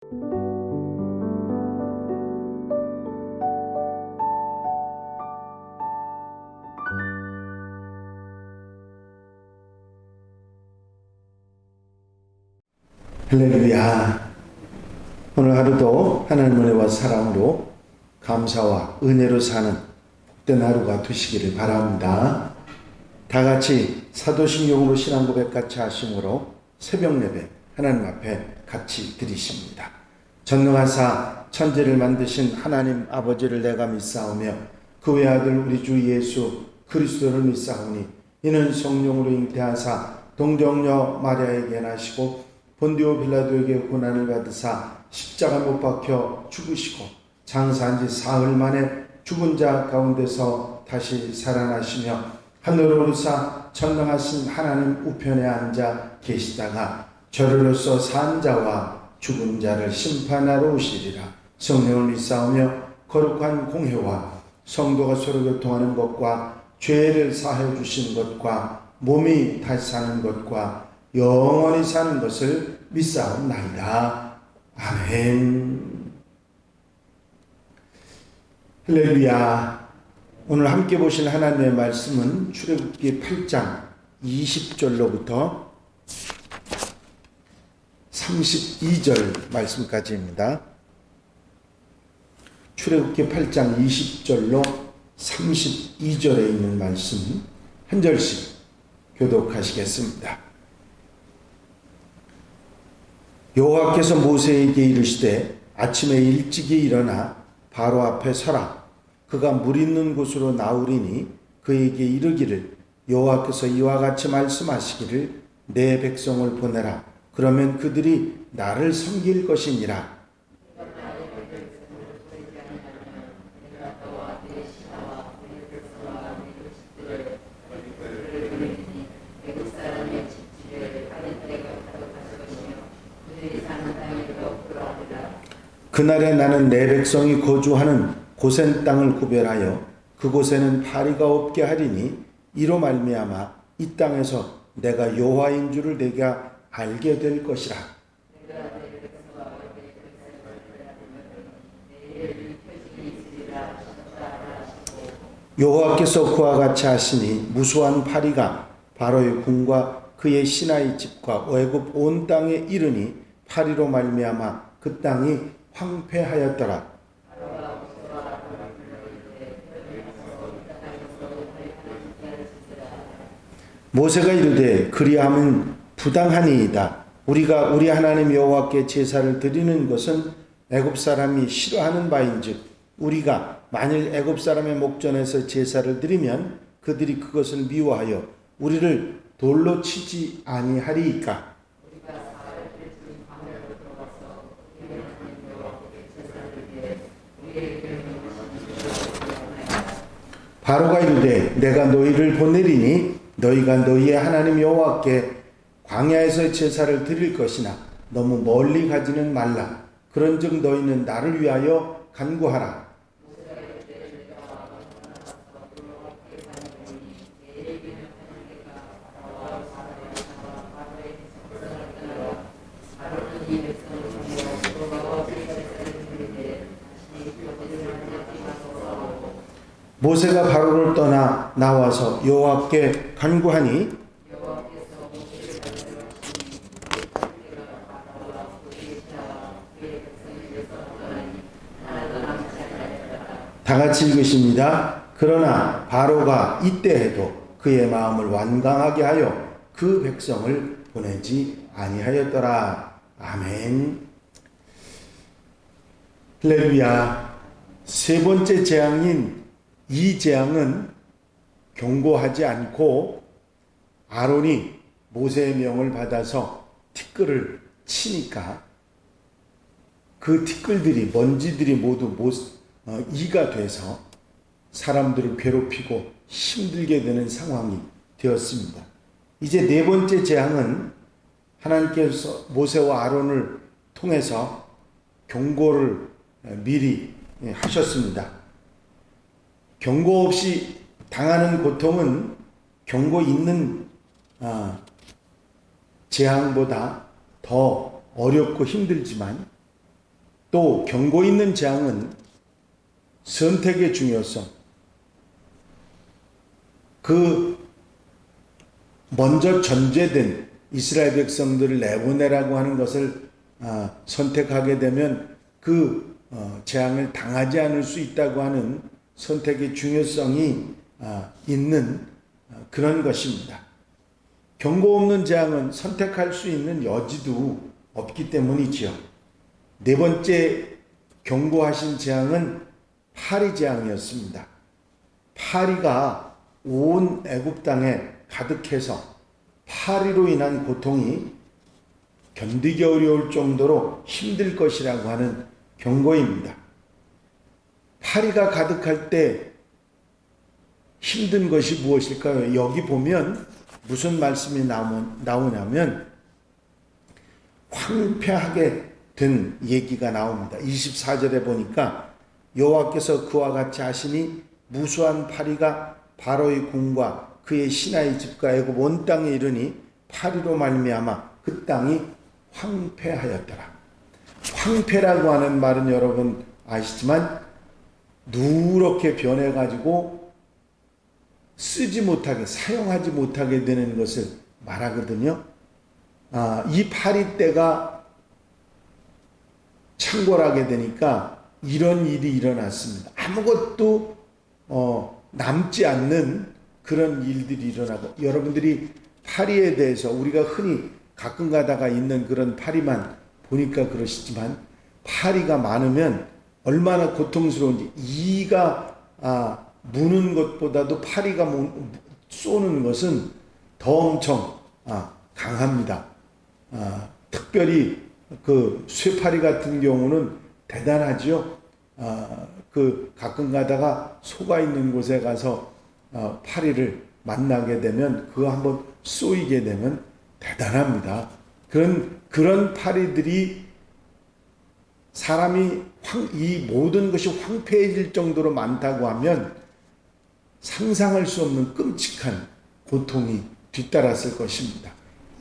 할렐루야. 오늘 하루도 하나님 은혜와 사랑으로 감사와 은혜로 사는 복된 하루가 되시기를 바랍니다. 다 같이 사도신경으로 신앙 고백 같이 하심으로 새벽 예배 하나님 앞에 같이 드리십니다. 전능하사 천지를 만드신 하나님 아버지를 내가 믿사오며 그 외아들 우리 주 예수 그리스도를 믿사오니 이는 성령으로 잉태하사 동정녀 마리아에게 나시고 본디오 빌라도에게 고난을 받으사 십자가 못 박혀 죽으시고 장사한 지 사흘 만에 죽은 자 가운데서 다시 살아나시며 하늘로 오르사 전능하신 하나님 우편에 앉아 계시다가 저리로서 산 자와 죽은 자를 심판하러 오시리라. 성령을 믿사오며 거룩한 공회와 성도가 서로 교통하는 것과 죄를 사해 주신 것과 몸이 다시 사는 것과 영원히 사는 것을 믿사옵나이다. 아멘. 할렐루야. 오늘 함께 보실 하나님의 말씀은 출애굽기 8장 20절로부터 32절 말씀까지입니다. 출애굽기 8장 20절로 32절에 있는 말씀 한 절씩 교독하시겠습니다. 여호와께서 모세에게 이르시되 아침에 일찍이 일어나 바로 앞에 서라. 그가 물 있는 곳으로 나오리니 그에게 이르기를 여호와께서 이와 같이 말씀하시기를 내 백성을 보내라. 그러면 그들이 나를 섬길 것이니라. 그날에 나는 내 백성이 거주하는 고센 땅을 구별하여 그곳에는 파리가 없게 하리니 이로 말미암아 이 땅에서 내가 여호와인 줄을 내가 알게 될 것이라. 여호와께서 그와 같이 하시니 무수한 파리가 바로의 궁과 그의 신하의 집과 애굽 온 땅에 이르니 파리로 말미암아 그 땅이 황폐하였더라. 모세가 이르되 그리함은 부당하니이다. 우리가 우리 하나님 여호와께 제사를 드리는 것은 애굽 사람이 싫어하는 바인즉 우리가 만일 애굽 사람의 목전에서 제사를 드리면 그들이 그것을 미워하여 우리를 돌로 치지 아니하리이까. 바로가 이르되 내가 너희를 보내리니 너희가 너희의 하나님 여호와께 광야에서 제사를 드릴 것이나 너무 멀리 가지는 말라. 그런즉 너희는 나를 위하여 간구하라. 모세가 바로를 떠나 나와서 여호와께 간구하니 다 같이 읽으십니다. 그러나 바로가 이때 해도 그의 마음을 완강하게 하여 그 백성을 보내지 아니하였더라. 아멘. 할렐루야. 세 번째 재앙인 이 재앙은 경고하지 않고 아론이 모세의 명을 받아서 티끌을 치니까 그 티끌들이 먼지들이 모두 이가 돼서 사람들을 괴롭히고 힘들게 되는 상황이 되었습니다. 이제 네 번째 재앙은 하나님께서 모세와 아론을 통해서 경고를 미리 하셨습니다. 경고 없이 당하는 고통은 경고 있는 재앙보다 더 어렵고 힘들지만 또 경고 있는 재앙은 선택의 중요성, 그 먼저 전제된 이스라엘 백성들을 내보내라고 하는 것을 선택하게 되면 그 재앙을 당하지 않을 수 있다고 하는 선택의 중요성이 있는 그런 것입니다. 경고 없는 재앙은 선택할 수 있는 여지도 없기 때문이지요. 네 번째 경고하신 재앙은 파리 재앙이었습니다. 파리가 온 애굽 땅에 가득해서 파리로 인한 고통이 견디기 어려울 정도로 힘들 것이라고 하는 경고입니다. 파리가 가득할 때 힘든 것이 무엇일까요? 여기 보면 무슨 말씀이 나오냐면 황폐하게 된 얘기가 나옵니다. 24절에 보니까 여호와께서 그와 같이 하시니 무수한 파리가 바로의 궁과 그의 신하의 집과 애굽 온 땅에 이르니 파리로 말미암아 그 땅이 황폐하였더라. 황폐라고 하는 말은 여러분 아시지만 누렇게 변해가지고 쓰지 못하게, 사용하지 못하게 되는 것을 말하거든요. 이 파리떼가 창궐하게 되니까 이런 일이 일어났습니다. 아무것도 남지 않는 그런 일들이 일어나고, 여러분들이 파리에 대해서 우리가 흔히 가끔 가다가 있는 그런 파리만 보니까 그러시지만 파리가 많으면 얼마나 고통스러운지, 이가 무는 것보다도 파리가 쏘는 것은 더 엄청 강합니다. 특별히 그 쇠파리 같은 경우는 대단하죠. 그 가끔 가다가 소가 있는 곳에 가서 파리를 만나게 되면 그거 한번 쏘이게 되면 대단합니다. 그런 파리들이 사람이 이 모든 것이 황폐해질 정도로 많다고 하면 상상할 수 없는 끔찍한 고통이 뒤따랐을 것입니다.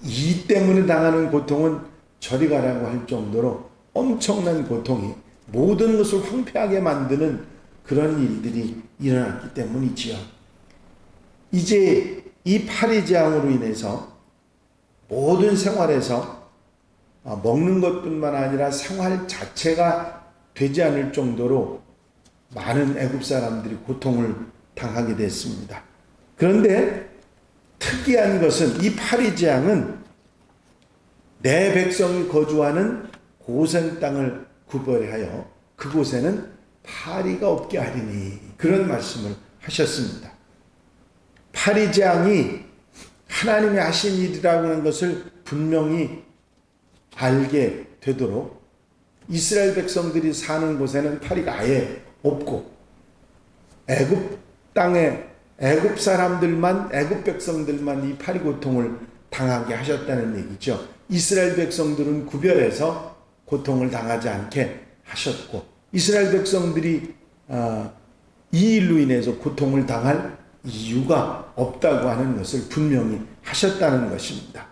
이 때문에 당하는 고통은 저리 가라고 할 정도로 엄청난 고통이, 모든 것을 황폐하게 만드는 그런 일들이 일어났기 때문이지요. 이제 이 파리 재앙으로 인해서 모든 생활에서 먹는 것뿐만 아니라 생활 자체가 되지 않을 정도로 많은 애굽 사람들이 고통을 당하게 됐습니다. 그런데 특이한 것은 이 파리 재앙은 내 백성이 거주하는 고센 땅을 구별하여 그곳에는 파리가 없게 하리니, 그런 말씀을 하셨습니다. 파리 재앙이 하나님이 하신 일이라고 하는 것을 분명히 알게 되도록 이스라엘 백성들이 사는 곳에는 파리가 아예 없고 애굽 땅에 애굽 사람들만, 애굽 백성들만 이 파리 고통을 당하게 하셨다는 얘기죠. 이스라엘 백성들은 구별해서 고통을 당하지 않게 하셨고, 이스라엘 백성들이 이 일로 인해서 고통을 당할 이유가 없다고 하는 것을 분명히 하셨다는 것입니다.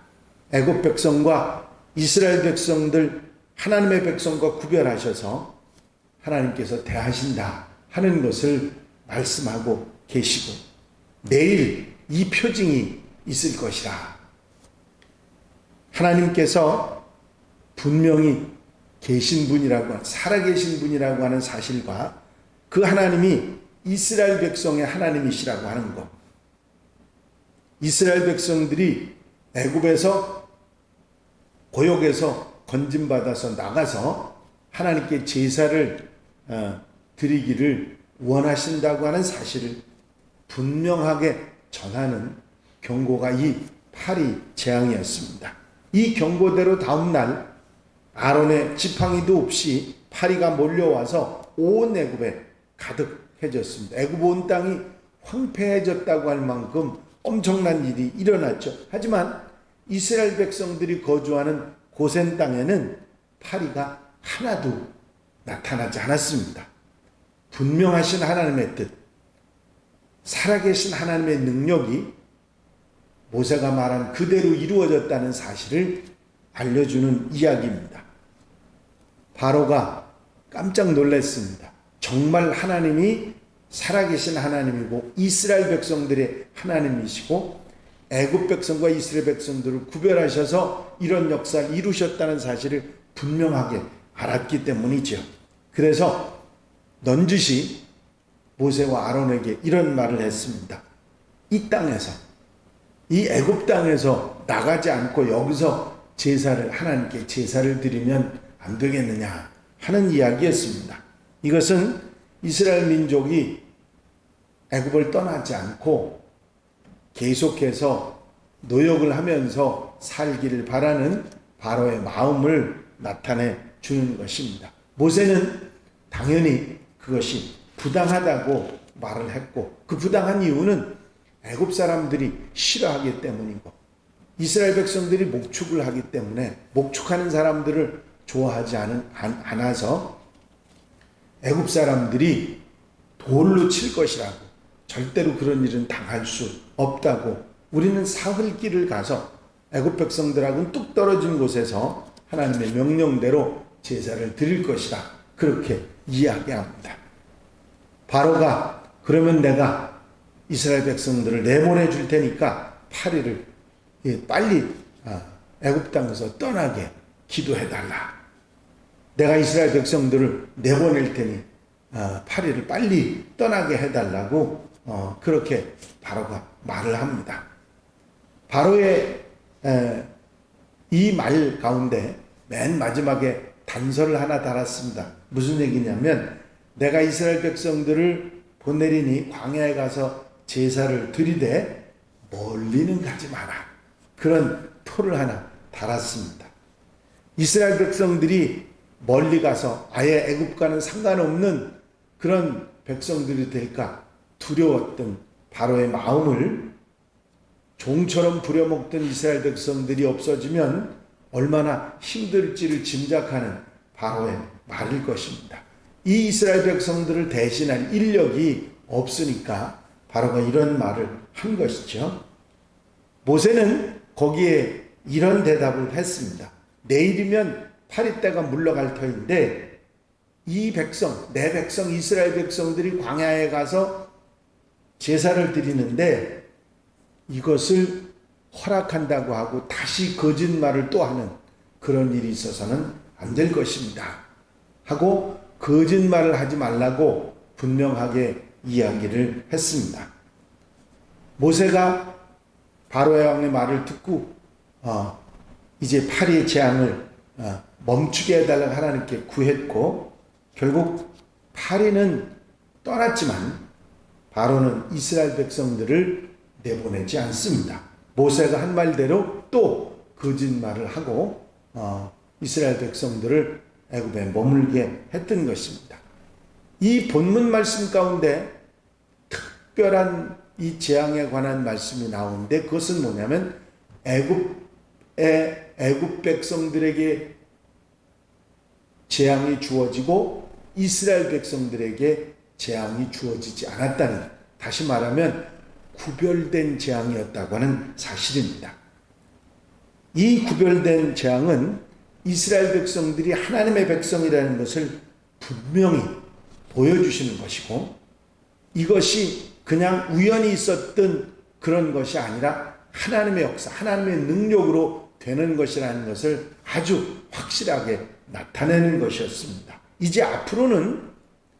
애굽 백성과 이스라엘 백성들, 하나님의 백성과 구별하셔서 하나님께서 대하신다 하는 것을 말씀하고 계시고, 내일 이 표징이 있을 것이라. 하나님께서 분명히 계신 분이라고, 살아계신 분이라고 하는 사실과 그 하나님이 이스라엘 백성의 하나님이시라고 하는 것, 이스라엘 백성들이 애굽에서 고역에서 건짐받아서 나가서 하나님께 제사를 드리기를 원하신다고 하는 사실을 분명하게 전하는 경고가 이 파리 재앙이었습니다. 이 경고대로 다음날 아론의 지팡이도 없이 파리가 몰려와서 온 애굽에 가득해졌습니다. 애굽 온 땅이 황폐해졌다고 할 만큼 엄청난 일이 일어났죠. 하지만 이스라엘 백성들이 거주하는 고센 땅에는 파리가 하나도 나타나지 않았습니다. 분명하신 하나님의 뜻, 살아계신 하나님의 능력이 모세가 말한 그대로 이루어졌다는 사실을 알려주는 이야기입니다. 바로가 깜짝 놀랐습니다. 정말 하나님이 살아계신 하나님이고 이스라엘 백성들의 하나님이시고 애굽 백성과 이스라엘 백성들을 구별하셔서 이런 역사를 이루셨다는 사실을 분명하게 알았기 때문이죠. 그래서 넌지시 모세와 아론에게 이런 말을 했습니다. 이 땅에서, 이 애굽 땅에서 나가지 않고 여기서 하나님께 제사를 드리면 안 되겠느냐 하는 이야기였습니다. 이것은 이스라엘 민족이 애굽을 떠나지 않고 계속해서 노역을 하면서 살기를 바라는 바로의 마음을 나타내 주는 것입니다. 모세는 당연히 그것이 부당하다고 말을 했고, 그 부당한 이유는 애굽 사람들이 싫어하기 때문이고 이스라엘 백성들이 목축을 하기 때문에 목축하는 사람들을 좋아하지 않아서 애굽 사람들이 돌로 칠 것이라고, 절대로 그런 일은 당할 수 없다고, 우리는 사흘길을 가서 애굽 백성들하고는 뚝 떨어진 곳에서 하나님의 명령대로 제사를 드릴 것이다, 그렇게 이야기합니다. 바로가 그러면 내가 이스라엘 백성들을 내보내 줄 테니까 8일을 빨리 애굽 땅에서 떠나게 기도해달라. 내가 이스라엘 백성들을 내보낼 테니 8일을 빨리 떠나게 해달라고 그렇게 바로가 말을 합니다. 바로의 이 말 가운데 맨 마지막에 단서를 하나 달았습니다. 무슨 얘기냐면 내가 이스라엘 백성들을 보내리니 광야에 가서 제사를 드리되 멀리는 가지 마라. 그런 토를 하나 달았습니다. 이스라엘 백성들이 멀리 가서 아예 애굽과는 상관없는 그런 백성들이 될까 두려웠던 바로의 마음을 종처럼 부려먹던 이스라엘 백성들이 없어지면 얼마나 힘들지를 짐작하는 바로의 말일 것입니다. 이 이스라엘 백성들을 대신할 인력이 없으니까 바로가 이런 말을 한 것이죠. 모세는 거기에 이런 대답을 했습니다. 내일이면 파리떼가 물러갈 터인데 이 백성, 내 백성 이스라엘 백성들이 광야에 가서 제사를 드리는데 이것을 허락한다고 하고 다시 거짓말을 또 하는 그런 일이 있어서는 안 될 것입니다 하고 거짓말을 하지 말라고 분명하게 이야기를 했습니다. 모세가 바로의 왕의 말을 듣고 이제 파리의 재앙을 멈추게 해달라고 하나님께 구했고, 결국 파리는 떠났지만 바로는 이스라엘 백성들을 내보내지 않습니다. 모세가 한 말대로 또 거짓말을 하고 이스라엘 백성들을 애굽에 머물게 했던 것입니다. 이 본문 말씀 가운데 특별한 이 재앙에 관한 말씀이 나오는데 그것은 뭐냐면 애굽 백성들에게 재앙이 주어지고 이스라엘 백성들에게 재앙이 주어지지 않았다는, 다시 말하면 구별된 재앙이었다고 하는 사실입니다. 이 구별된 재앙은 이스라엘 백성들이 하나님의 백성이라는 것을 분명히 보여주시는 것이고, 이것이 그냥 우연히 있었던 그런 것이 아니라 하나님의 역사, 하나님의 능력으로 되는 것이라는 것을 아주 확실하게 나타내는 것이었습니다. 이제 앞으로는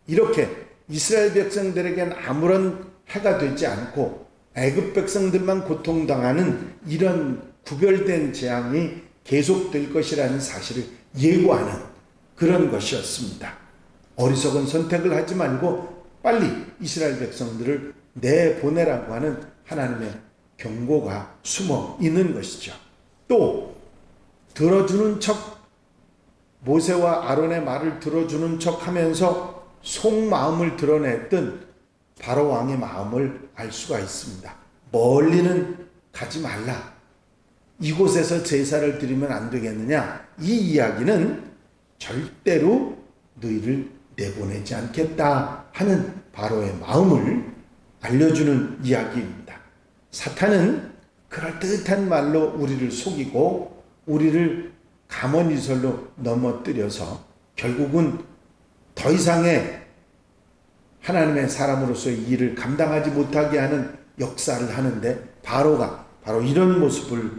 이렇게 이스라엘 백성들에겐 아무런 해가 되지 않고 애굽 백성들만 고통당하는 이런 구별된 재앙이 계속될 것이라는 사실을 예고하는 그런 것이었습니다. 어리석은 선택을 하지 말고 빨리 이스라엘 백성들을 내보내라고 하는 하나님의 경고가 숨어 있는 것이죠. 또 들어주는 척, 모세와 아론의 말을 들어주는 척 하면서 속마음을 드러냈던 바로 왕의 마음을 알 수가 있습니다. 멀리는 가지 말라. 이곳에서 제사를 드리면 안 되겠느냐. 이 이야기는 절대로 너희를 내보내지 않겠다 하는 바로의 마음을 알려주는 이야기입니다. 사탄은 그럴듯한 말로 우리를 속이고 우리를 가만히설로 넘어뜨려서 결국은 더 이상의 하나님의 사람으로서의 일을 감당하지 못하게 하는 역사를 하는데 바로가 바로 이런 모습을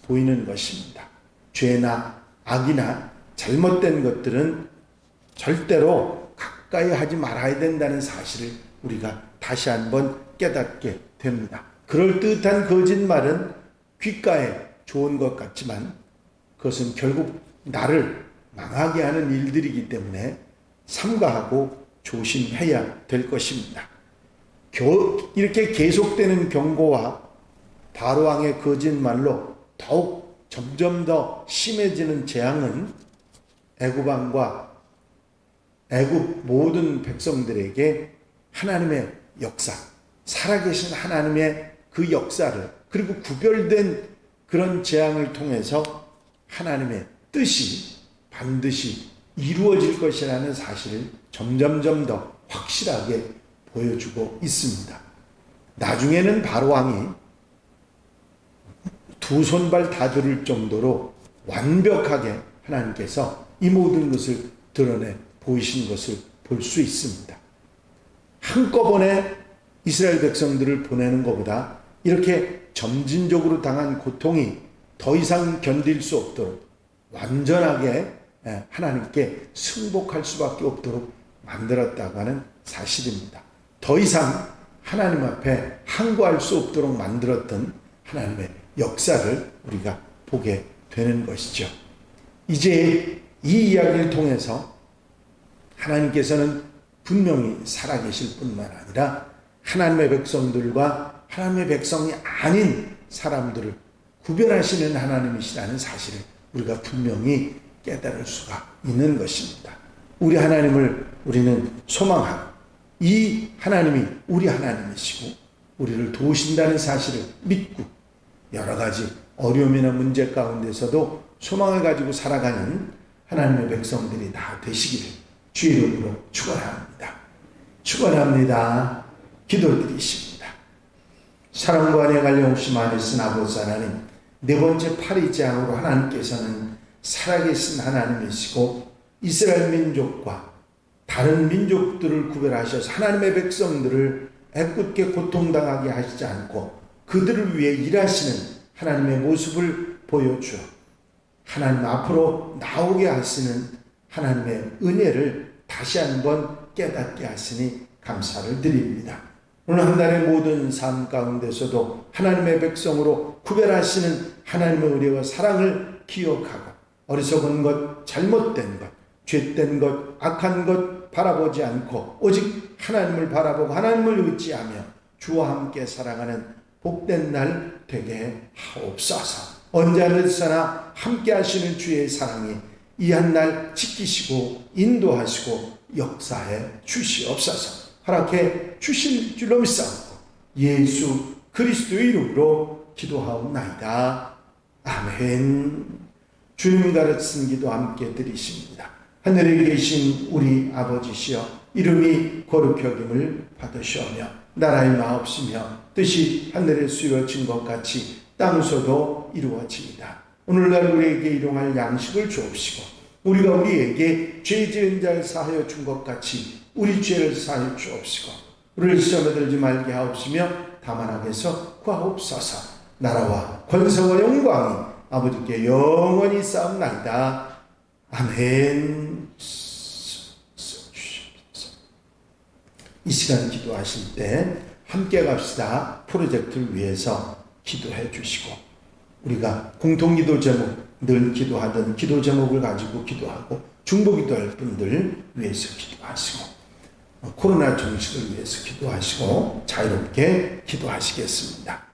보이는 것입니다. 죄나 악이나 잘못된 것들은 절대로 가까이 하지 말아야 된다는 사실을 우리가 다시 한번 깨닫게 됩니다. 그럴듯한 거짓말은 귓가에 좋은 것 같지만 그것은 결국 나를 망하게 하는 일들이기 때문에 삼가하고 조심해야 될 것입니다. 이렇게 계속되는 경고와 바로왕의 거짓말로 더욱 점점 더 심해지는 재앙은 애굽왕과 애굽 모든 백성들에게 하나님의 역사, 살아계신 하나님의 그 역사를, 그리고 구별된 그런 재앙을 통해서 하나님의 뜻이 반드시 이루어질 것이라는 사실을 점점점 더 확실하게 보여주고 있습니다. 나중에는 바로왕이 두 손발 다 들을 정도로 완벽하게 하나님께서 이 모든 것을 드러내 보이신 것을 볼 수 있습니다. 한꺼번에 이스라엘 백성들을 보내는 것보다 이렇게 점진적으로 당한 고통이 더 이상 견딜 수 없도록 완전하게 하나님께 승복할 수밖에 없도록 만들었다고 하는 사실입니다. 더 이상 하나님 앞에 항거할 수 없도록 만들었던 하나님의 역사를 우리가 보게 되는 것이죠. 이제 이 이야기를 통해서 하나님께서는 분명히 살아계실 뿐만 아니라 하나님의 백성들과 하나님의 백성이 아닌 사람들을 구별하시는 하나님이시라는 사실을 우리가 분명히 깨달을 수가 있는 것입니다. 우리 하나님을 우리는 소망하고 이 하나님이 우리 하나님이시고 우리를 도우신다는 사실을 믿고 여러 가지 어려움이나 문제 가운데서도 소망을 가지고 살아가는 하나님의 백성들이 다 되시기를 주의 이름으로 축원합니다. 축원합니다. 기도드리십니다. 사랑과 은혜 갈려없이 많으신 아버지 하나님, 네 번째 파리 재앙으로 하나님께서는 살아계신 하나님이시고 이스라엘 민족과 다른 민족들을 구별하셔서 하나님의 백성들을 애꿎게 고통당하게 하시지 않고 그들을 위해 일하시는 하나님의 모습을 보여주어 하나님 앞으로 나오게 하시는 하나님의 은혜를 다시 한번 깨닫게 하시니 감사를 드립니다. 오늘 한 달의 모든 삶 가운데서도 하나님의 백성으로 구별하시는 하나님의 은혜와 사랑을 기억하고 어리석은 것, 잘못된 것, 죄된 것, 악한 것 바라보지 않고 오직 하나님을 바라보고 하나님을 의지하며 주와 함께 살아가는 복된 날 되게 하옵소서. 언제 어디서나 함께 하시는 주의 사랑이 이 한 날 지키시고 인도하시고 역사해 주시옵소서. 허락해 주실 줄로 믿사옵고 예수 그리스도의 이름으로 기도하옵나이다. 아멘. 주님이 가르친 기도 함께 드리십니다. 하늘에 계신 우리 아버지시여, 이름이 거룩히 여김을 받으시오며 나라의 마옵시며 뜻이 하늘에서 이루어진 것 같이 땅에서도 이루어집니다. 오늘날 우리에게 일용할 양식을 주옵시고 우리가 우리에게 죄 지은 자를 사하여 준 것 같이 우리 죄를 사하여 주옵시고 우리를 시험에 들지 말게 하옵시며 다만 악에서 구하옵소서. 나라와 권세와 영광이 아버지께 영원히 싸움나이다. 아멘. 이 시간 기도하실 때 함께 갑시다 프로젝트를 위해서 기도해 주시고 우리가 공통기도 제목 늘 기도하던 기도 제목을 가지고 기도하고 중보기도할 분들 위해서 기도하시고 코로나 종식을 위해서 기도하시고 자유롭게 기도하시겠습니다.